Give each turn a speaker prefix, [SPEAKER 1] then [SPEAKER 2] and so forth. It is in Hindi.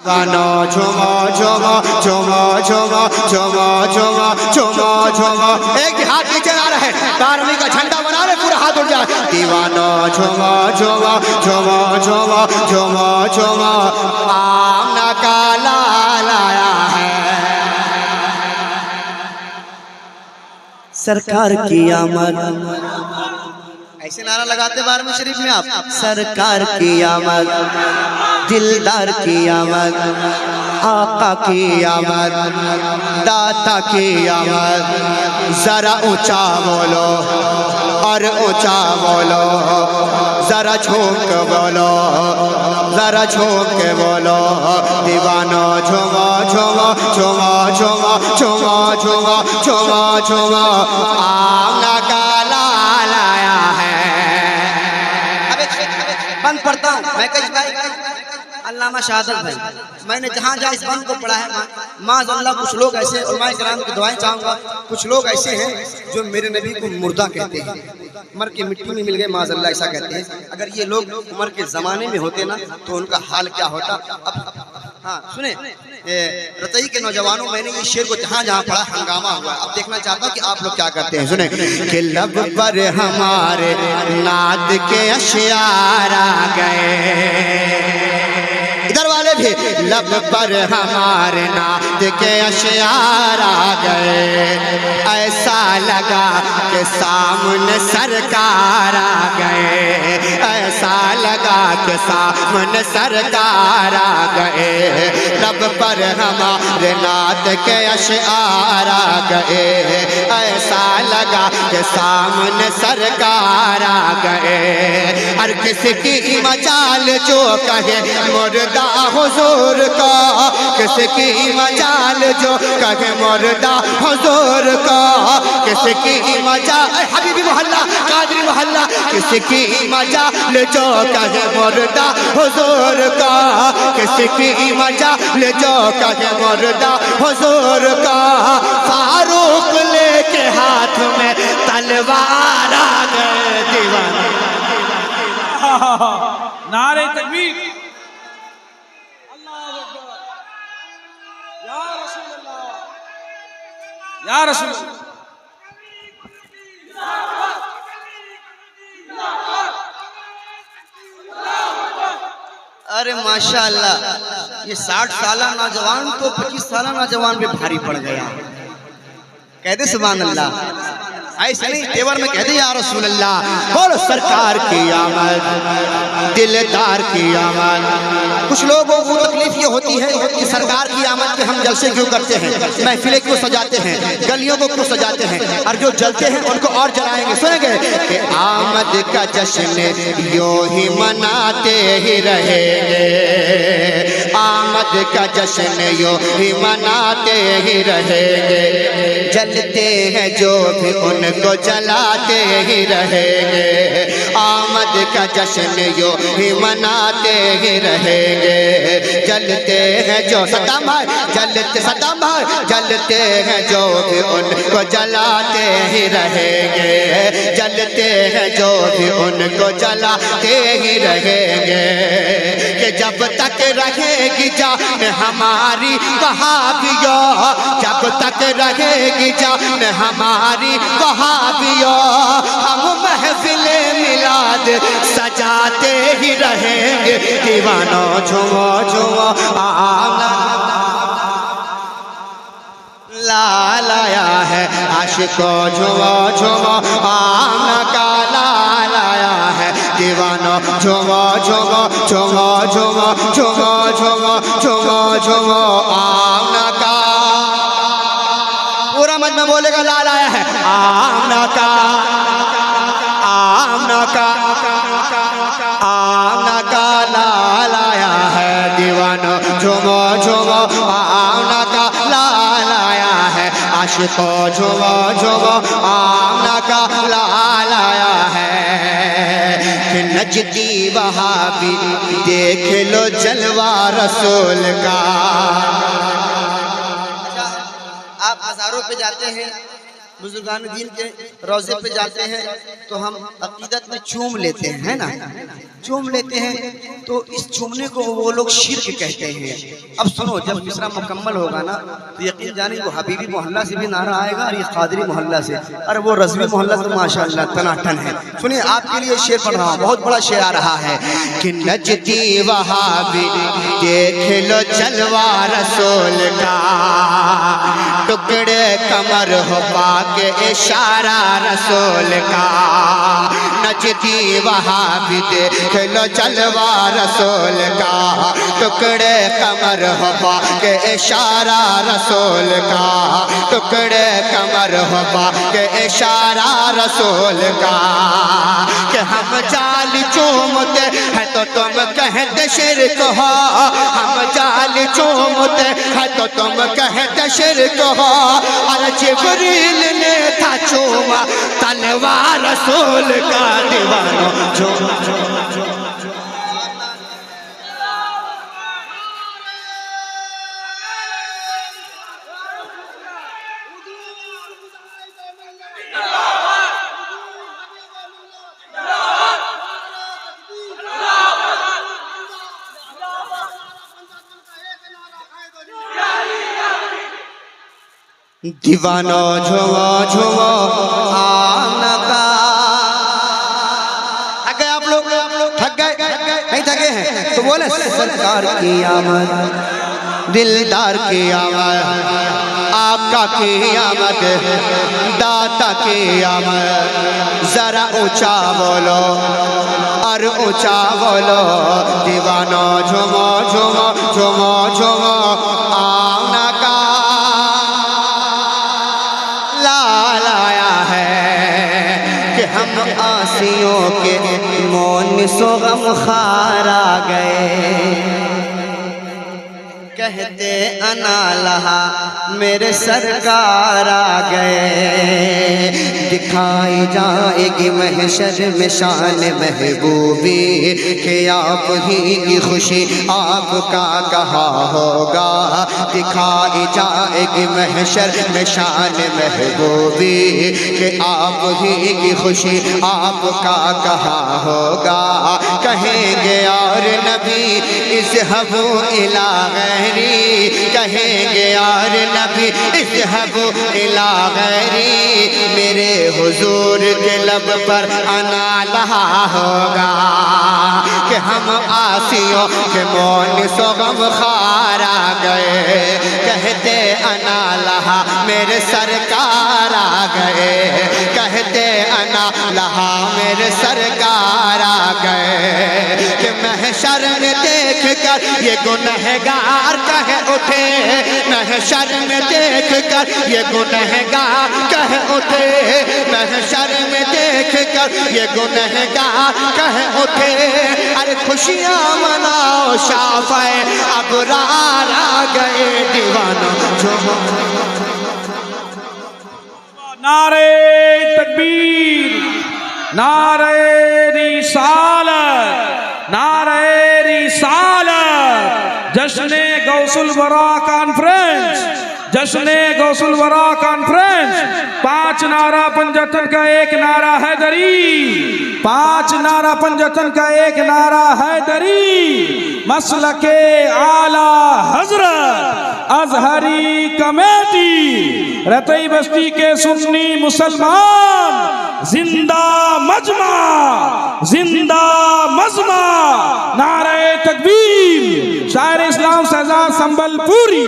[SPEAKER 1] गाना झुमा झुमा झुमा झुमा झुमा झुमा झुमा झुमा। एक हाथ नीचे आ रहा है, आर्मी का झंडा बना रहे, पूरा हाथ उठ जाए। दीवाना झुमा झुमा झुमा झुमा झुमा झुमा, आमना का लाल आया है। सरकार की आमद, ऐसे नारा लगाते बारहवीं शरीफ में आप। सरकार की आमद, दिलदार की आमद, आका की आमद, दाता की आमद। जरा ऊंचा बोलो और ऊंचा बोलो, जरा झोंक बोलो, जरा झोंक बोलो। दीवानो झुमा झुमा झुमा झुमा झुमा झुमा झुमा झुमा, आमना का लाल आया है। बंद पढ़ता हूँ मैं कई भाई, अल्लामा शहादत भाई, मैंने जहाँ जहाँ इस बंद को पढ़ा है माज़अल्लाह कुछ लोग ऐसे उलमाए किराम की दुआएं चाहूँगा। कुछ लोग ऐसे हैं जो मेरे नबी को मुर्दा कहते हैं, मर के मिट्टी में मिल गए, माज़अल्लाह ऐसा कहते हैं। अगर ये लोग उमर के ज़माने में होते ना तो उनका हाल क्या होता। अब हाँ सुने रतई के नौजवानों, मैंने ये शेर को जहाँ जहाँ पढ़ा हंगामा हुआ। अब देखना चाहता हूँ कि आप लोग क्या करते हैं। सुने कि लब पर हमारे नाद के अशियार आ गए, इधर वाले भी लब पर हमारे नाद के अशियार आ गए। ऐसा लगा कि सामने सरकार आ गए, ऐसा लगा कि सामने सरकार आ गए। लब पर हमारे नाद के अशियार आ गए, ऐसा लगा कि सामने सरकार आ गए। हर किसी की मजाल जो कहे मुर्दा हुजूर का, किसकी मजाल जो कहे मुर्दा हुजूर का, किसकी मजाल हबीबी मोहल्ला कादरी मोहल्ला, किसकी मजाल जो कहे मुर्दा हुजूर का, किसकी मजाल जो कहे मुर्दा हुजूर का। फारूक लेके हाथ में तलवार आ गए। दीवाना
[SPEAKER 2] नारे तकबीर, या रसूल अल्लाह।
[SPEAKER 1] अरे माशाअल्लाह, ये 60 साला नौजवान तो 25 साला नौजवान पे भारी पड़ गया। कहते सुभान अल्लाह, ऐसे नहीं तेवर में कहते या रसूल अल्लाह। बोलो सरकार की आमद, दिलदार की आमद। कुछ लोगों को तकलीफ ये होती है कि सरकार की आमद के हम जलसे क्यों करते हैं, महफिलें क्यों सजाते हैं, गलियों को क्यों सजाते हैं, और जो जलते हैं उनको और जलाएंगे। सुनेंगे कि आमद का जश्न यूं ही मनाते ही रहेंगे, आमद का जश्न यूं ही मनाते ही रहेंगे। जलते हैं जो भी उनको जलाते ही रहेंगे, आमद का जश्न यूं ही मनाते ही रहेंगे। जलते हैं जो सद्दाम भाई, जलते सद्दाम भाई, जलते हैं जो भी उनको जलाते ही रहेंगे, जलते हैं जो भी उनको जलाते ही रहेंगे। कि जब तक रहेगी जान हमारी वहाबियो, जब तक रहेगी जान हमारी वहाबियो, हम महफिले मिलाद सजाते ही रहेंगे। दीवानो झुमो झुमो आमना लाल आया है, आशिको झुमो झुमो आमना का लाल आया है। दीवानो झुमो झुमो झुमो झुमो झुमो झुमो झुमो झुमो आमना का, पूरा मत में बोलेगा लाल आया है। आमना का, आमना का, आमना का लाल आया है। दीवानो झुमो झुमो आमना का लाल आया है, आशिको झुमो झुमो आमना का लाल आया है। कि नजदी वहाबी देख लो जलवा रसूल का। आप हजारों पे जाते हैं बुजुर्गान दीन के रोजे पे जाते हैं तो हम अकीदत में चूम लेते हैं, है ना, चूम लेते हैं, तो इस चूमने को वो लोग शिर्क कहते हैं। अब सुनो, जब मिसरा मुकम्मल होगा ना तो यकीन जानिए वो हबीबी मोहल्ला से भी नारा आएगा और ये कादरी मोहल्ला से, और वो रज़वी मोहल्ला से माशाअल्लाह टनाटन है। सुनिए आपके लिए शेर पढ़ रहा हूँ, बहुत बड़ा शेर आ रहा है
[SPEAKER 3] कि नजदी वहाबी देख लो जलवा रसूल का, टुकड़े कमर हो पाके इशारा रसूल का। नजदी वहाबी देख लो जलवा रसूल का, टुकड़े कमर हो पाके इशारा रसूल का, टुकड़े कमर हो पाके इशारा रसूल का। कि हम जाल चूमते हैं तो तुम कहते शिरक हो, हम जाल चूमते हैं तो तुम कहते शिरक हो। और जिब्रील ने था चूमा तलवार रसूल का, दीवानो दीवानो झुमो झुमो आना का।
[SPEAKER 1] थक गए आप लोग, थक गए नहीं थके हैं तो बोले सरकार की आमद,
[SPEAKER 3] दिलदार की आमद, आपका की आमद, दाता की आमद। जरा ऊंचा बोलो और ऊंचा बोलो, दीवानो झुमो झुमो झुमो झुमो आना का। लाया है कि हम आसियों के मौन सो गम खार आ गए, कहते अना लहा मेरे सरकार आ गए। दिखाई जाएगी महशर में शान महबूबी, कि आप ही की खुशी आपका कहा होगा। दिखाई जाएगी महशर में शान महबूबी, कि आप ही की खुशी आपका कहा होगा। कहेंगे और नबी इज़हबू इला गैरी, कहेंगे और नबी इज़हबू इला गैरी। मेरे हुजूर के लब पर अना लहा होगा, कि हम आसियों के मौन सो गम खार आ गए। कहते अना लहा मेरे सरकार आ गए, कहते अना लहा मेरे सरकार आ गए। कि महशर में देख कर ये गुनहगार कहे उठे, महशर में देख कर ये गुनहगार कहे उठे, महशर में देख कर ये गुनहगार कहे उठे। अरे खुशियाँ मनाओ शाफ़े अबरार आ गए, दीवाना झूमो।
[SPEAKER 2] नारे तकबीर, नारे रिसालत, नारे रिसालत। जश्न गौसुल वरा कॉन्फ्रेंस, जश्न गौसुल वरा कॉन्फ्रेंस। 5 नारा पंजतन का एक नारा हैदरी, 5 नारा पंजतन का एक नारा हैदरी। मसलके आला हजरत अजहरी कमेटी, रतई बस्ती के सुन्नी मुसलमान, जिंदा मजमा, जिंदा मजमा। नारे तकबीर, शायर इस्लाम सजा संबलपुरी।